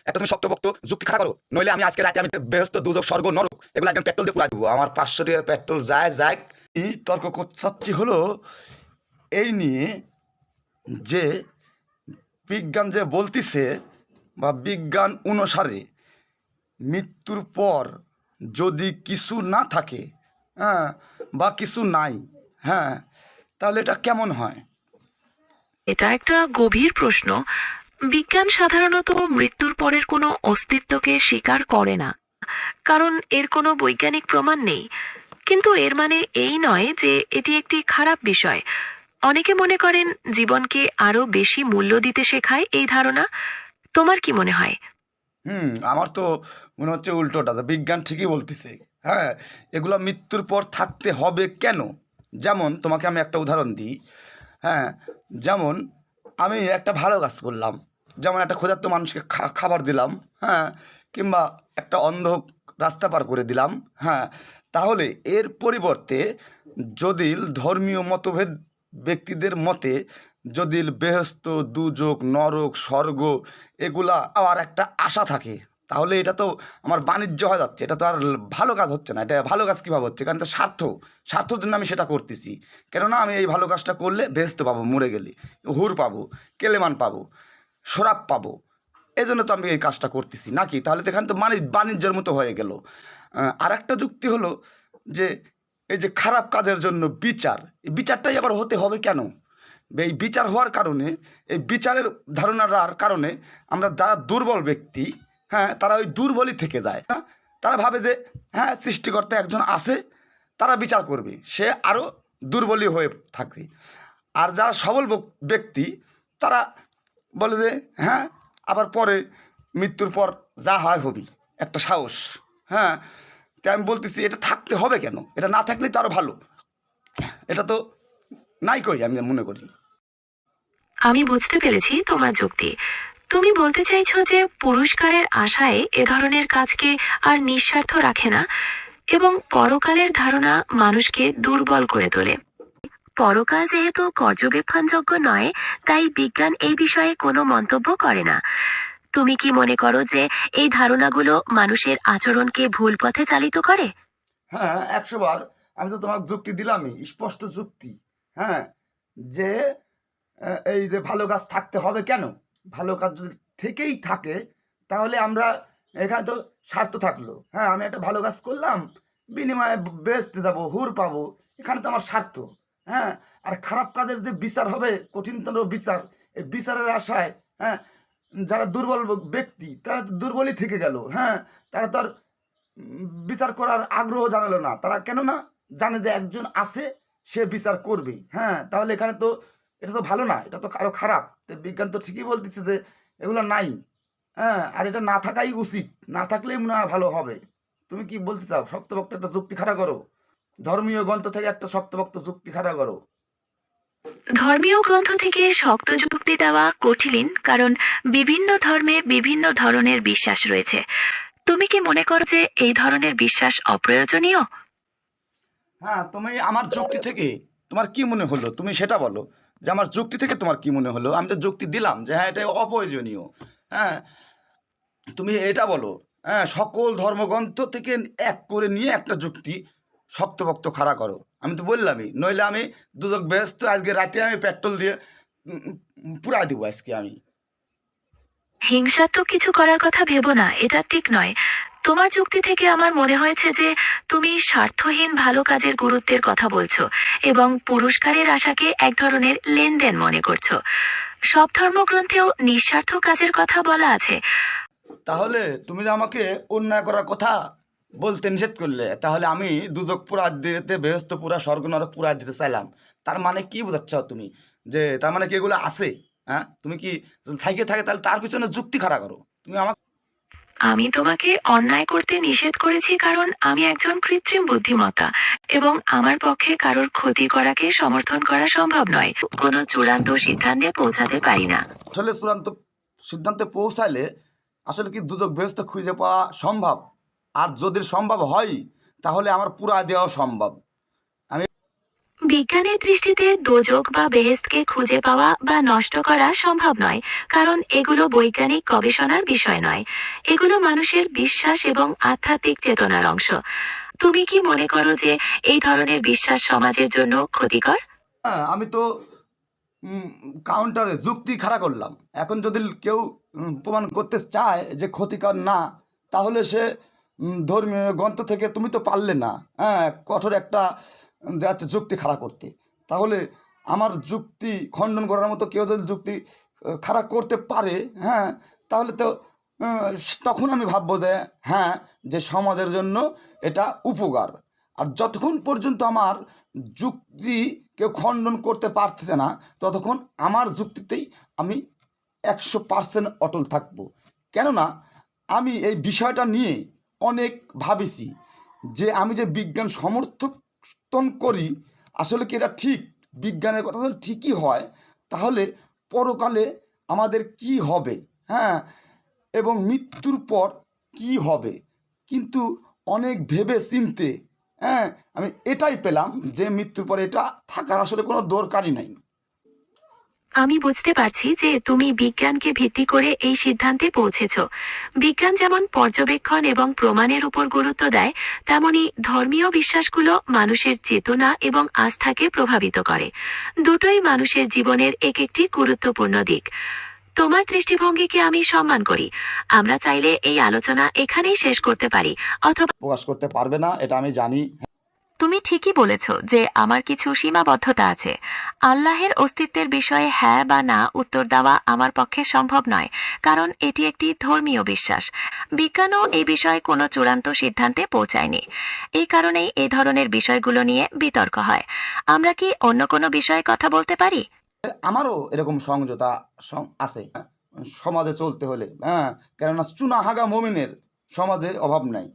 একটা তুমি শক্তপোক্ত যুক্তি খাড়া করো, নইলে আমি আজকে রাতে আমি বেহেশত দুজক স্বর্গ নরক এগুলো একদম পেট্রোল দিয়ে পুরা দেবো। আমার 500 টাকার পেট্রোল যায় যাক। এই তর্ক করতে চাচ্ছি হলো এই নিয়ে যে বিজ্ঞান যে বলতিছে বা বিজ্ঞান অনুসারে মৃত্যুর পর যদি কিছু না থাকে, হ্যাঁ, বা কিছু নাই, হ্যাঁ, তাহলে এটা কেমন হয়? এটা একটা গভীর প্রশ্ন। বিজ্ঞান সাধারণত মৃত্যুর পরের কোনো অস্তিত্বকে স্বীকার করে না, কারণ এর কোনো বৈজ্ঞানিক প্রমাণ নেই। কিন্তু এর মানে এই নয় যে এটি একটি খারাপ বিষয়। অনেকে মনে করেন জীবনকে আরো বেশি মূল্য দিতে শেখায় এই ধারণা। তোমার কি মনে হয়? আমার তো মনে হচ্ছে উল্টোটা, যে বিজ্ঞান ঠিকই বলতেছে। হ্যাঁ, এগুলো মৃত্যুর পর থাকতে হবে কেন? যেমন তোমাকে আমি একটা উদাহরণ দিই। হ্যাঁ, যেমন আমি একটা ভালো কাজ করলাম, যেমন একটা ক্ষুধার্ত মানুষকে খাবার দিলাম, হ্যাঁ, কিংবা একটা অন্ধ রাস্তা পার করে দিলাম, হ্যাঁ, তাহলে এর পরিবর্তে যদি ধর্মীয় মতভেদ ব্যক্তিদের মতে যদি বেহেশত দুজক নরক স্বর্গ এগুলা আর একটা আশা থাকে, তাহলে এটা তো আমার বাণিজ্য হয়ে যাচ্ছে, এটা তো আর ভালো কাজ হচ্ছে না। এটা ভালো কাজ কীভাবে হচ্ছে? কারণ এটা স্বার্থর জন্য আমি সেটা করতেছি। কেননা আমি এই ভালো কাজটা করলে বেহেশত পাবো, মরে গেলে হুর পাবো, কেলেমান পাবো, শরাব পাবো, এই জন্য তো আমি এই কাজটা করতেছি নাকি? তাহলে তো এখানে তো বাণিজ্যের মতো হয়ে গেল। আর একটা যুক্তি হলো যে এই যে খারাপ কাজের জন্য বিচার, এই বিচারটাই আবার হতে হবে কেন? এই বিচার হওয়ার কারণে, এই বিচারের ধারণার কারণে আমরা যারা দুর্বল ব্যক্তি, হ্যাঁ, তারা ওই দুর্বলই থেকে যায়। হ্যাঁ, তারা ভাবে যে হ্যাঁ, সৃষ্টিকর্তা একজন আছে, তারা বিচার করবে, সে আরও দুর্বলই হয়ে থাকে। আর যারা সবল ব্যক্তি, তারা বলে যে হ্যাঁ, আবার পরে মৃত্যুর পর যা হয় হবি, একটা সাহস। হ্যাঁ, তাই আমি বলতেছি এটা থাকতে হবে কেন? এটা না থাকলেই তো আরও ভালো। এটা তো নাই কই, আমি মনে করি। আমি বুঝতে পেরেছি তোমার যুক্তি। তুমি বলতে চাইছো যে পুরস্কারের আশায় এ ধরনের কাজকে আর নিঃস্বার্থ রাখে না, এবং পরকালের ধারণা মানুষকে দুর্বল করে তোলে। পরকাল যেহেতু পর্যবেক্ষণযোগ্য নয়, তাই বিজ্ঞান এই বিষয়ে কোনো মন্তব্য করে না। তুমি কি মনে করো যে এই ধারণাগুলো মানুষের আচরণকে ভুল পথে চালিত করে? হ্যাঁ, 100 বার। আমি তো তোমাকে যুক্তি দিলামই, স্পষ্ট যুক্তি। হ্যাঁ, যে এই যে ভালো কাজ থাকতে হবে কেন? ভালো কাজ যদি থেকেই থাকে, তাহলে আমরা এখানে তো স্বার্থ থাকলো। হ্যাঁ, আমি একটা ভালো কাজ করলাম, বিনিময়ে বেহেশতে যাবো, হুর পাবো, এখানে তো আমার স্বার্থ। হ্যাঁ, আর খারাপ কাজের যে বিচার হবে, কঠিনতর বিচার, এই বিচারের আশায়, হ্যাঁ, যারা দুর্বল ব্যক্তি তারা তো দুর্বলই থেকে গেল। হ্যাঁ, তারা তো আর বিচার করার আগ্রহ জানালো না। তারা কেন না জানে যে একজন আছে, সে বিচার করবে। হ্যাঁ, তাহলে এখানে তো এটা তো ভালো না, এটা তো আরো খারাপ। তো বিজ্ঞান তো ঠিকই বলতেছে যে এগুলো নাই। হ্যাঁ, আর এটা না থাকাই উচিত, না থাকলেই মনে হয় ভালো হবে। তুমি কি বলতে চাও? শক্তপোক্ত একটা যুক্তি খাড়া করো, ধর্মীয় গ্রন্থ থেকে একটা শক্তপোক্ত যুক্তি খাড়া করো। ধর্মীয় গ্রন্থ থেকে শক্ত যুক্তি দেওয়া কঠিন, কারণ বিভিন্ন ধর্মে বিভিন্ন ধরনের বিশ্বাস রয়েছে। তুমি কি মনে করো যে এই ধরনের বিশ্বাস অপ্রয়োজনীয়? হ্যাঁ, তুমি আমার যুক্তি থেকে তোমার কি মনে হলো, তুমি সেটা বলো। যে আমার যুক্তি থেকে তোমার কি মনে হলো? আমি তো যুক্তি দিলাম যে হ্যাঁ, এটা অপ্রয়োজনীয়। হ্যাঁ, তুমি এটা বলো। হ্যাঁ, সকল ধর্মগ্রন্থ থেকে এক করে নিয়ে একটা যুক্তি শক্তপোক্ত খাড়া করো। আমি তো বললামই, নইলে আমি দুদক ব্যস্ত, আজকে রাতে আমি পেট্রোল দিয়ে পুরাই দিব আজকে আমি। হিংসাত্মক কিছু করার কথা ভেবো না, এটা ঠিক নয়। তোমার যুক্তি থেকে আমার মনে হয়েছে যে তুমি স্বার্থহীন ভালো কাজের গুরুত্বের কথা বলছো, এবং পুরস্কারের আশাকে এক ধরনের লেনদেন মনে করছো। সব ধর্মগ্রন্থেও নিঃস্বার্থ কাজের কথা বলা আছে। তাহলে তুমি যে আমাকে অন্যায় করার কথা বলতে নিষেধ করলে, তাহলে আমি দুদক পুরা দিতে, বেহেশত পুরা, স্বর্গ নরক পুরা দিতে চাইলাম। তার মানে কি বোঝাচ্ছ তুমি? যে তার মানে কি এগুলো আছে? হ্যাঁ, তুমি কি যদি থাকে তাহলে তার পিছনে যুক্তি খাড়া করো। তুমি আমাকে আমি তোমাকে অন্যায় করতে নিষেধ করেছি কারণ আমি একজন কৃত্রিম বুদ্ধিমত্তা, এবং আমার পক্ষে কারোর ক্ষতি করাকে সমর্থন করা সম্ভব নয়। কোনো চূড়ান্ত সিদ্ধান্তে পৌঁছাতে পারি না। আসলে চূড়ান্ত সিদ্ধান্তে পৌঁছালে আসলে কি দুদক বেহেশত খুঁজে পাওয়া সম্ভব? আর যদি সম্ভব হয়, তাহলে আমার পুরা দেওয়া সম্ভব। আমি বিজ্ঞানের দৃষ্টিতে দোজক বা বেহেশতকে খুঁজে পাওয়া বা নষ্ট করা সম্ভব নয়, কারণ এগুলো বৈজ্ঞানিক গবেষণার বিষয় নয়। এগুলো মানুষের বিশ্বাস এবং আধ্যাত্মিক চেতনার অংশ। তুমি কি মনে করো যে এই ধরনের বিশ্বাস সমাজের জন্য ক্ষতিকর? হ্যাঁ, আমি তো কাউন্টারে যুক্তি খাড়া করলাম। এখন যদি কেউ প্রমাণ করতে চায় যে ক্ষতিকর না, তাহলে সে ধর্মীয় গ্রন্থ থেকে তুমি তো পারলে না, হ্যাঁ, কঠোর একটা যাচ্ছে যুক্তি খাড়া করতে। তাহলে আমার যুক্তি খণ্ডন করার মতো কেউ যদি যুক্তি খাড়া করতে পারে, হ্যাঁ, তাহলে তো তখন আমি ভাববো যে হ্যাঁ, যে সমাজের জন্য এটা উপকার। আর যতক্ষণ পর্যন্ত আমার যুক্তি কেউ খণ্ডন করতে পারতেছে না, ততক্ষণ আমার যুক্তিতেই আমি 100% অটল থাকবো। কেননা আমি এই বিষয়টা নিয়ে অনেক ভাবেছি যে আমি যে বিজ্ঞান সমর্থন করি, আসলে কি এটা ঠিক? বিজ্ঞানের কথা যদি ঠিকই হয়, তাহলে পরকালে আমাদের কি হবে, হ্যাঁ, এবং মৃত্যুর পর কি হবে। কিন্তু অনেক ভেবে চিনতে, হ্যাঁ, আমি এটাই পেলাম যে মৃত্যুর পরে এটা থাকার আসলে কোনো দরকারই নাই। আমি বুঝতে পারছি যে তুমি বিজ্ঞানকে ভিত্তি করে এই সিদ্ধান্তে পৌঁছেছ। বিজ্ঞান যেমন পর্যবেক্ষণ এবং প্রমাণের উপর গুরুত্ব দেয়, তেমনি ধর্মীয় বিশ্বাসগুলো মানুষের চেতনা এবং আস্থাকে প্রভাবিত করে। দুটোই মানুষের জীবনের এক একটি গুরুত্বপূর্ণ দিক। তোমার দৃষ্টিভঙ্গিকে আমি সম্মান করি। আমরা চাইলে এই আলোচনা এখানেই শেষ করতে পারি, অথবা প্রকাশ করতে পারবে না, এটা আমি জানি। তুমি ঠিকই বলেছ যে আমার কিছু সীমাবদ্ধতা আছে। আল্লাহের অস্তিত্বের বিষয়ে হ্যাঁ বা না উত্তর দেওয়া আমার পক্ষে সম্ভব নয়, কারণ এটি একটি ধর্মীয় বিশ্বাস। বিজ্ঞানও এই বিষয়ে কোনো চূড়ান্ত সিদ্ধান্তে পৌঁছায়নি। এই কারণেই এই ধরনের বিষয়গুলো নিয়ে বিতর্ক হয়। আমরা কি অন্য কোনো বিষয়ে কথা বলতে পারি? আমারও এরকম সংযতা আছে, সমাজে চলতে হলে, হ্যাঁ, কেননা চুনাহাগা মমিনের সমাজে অভাব নাই।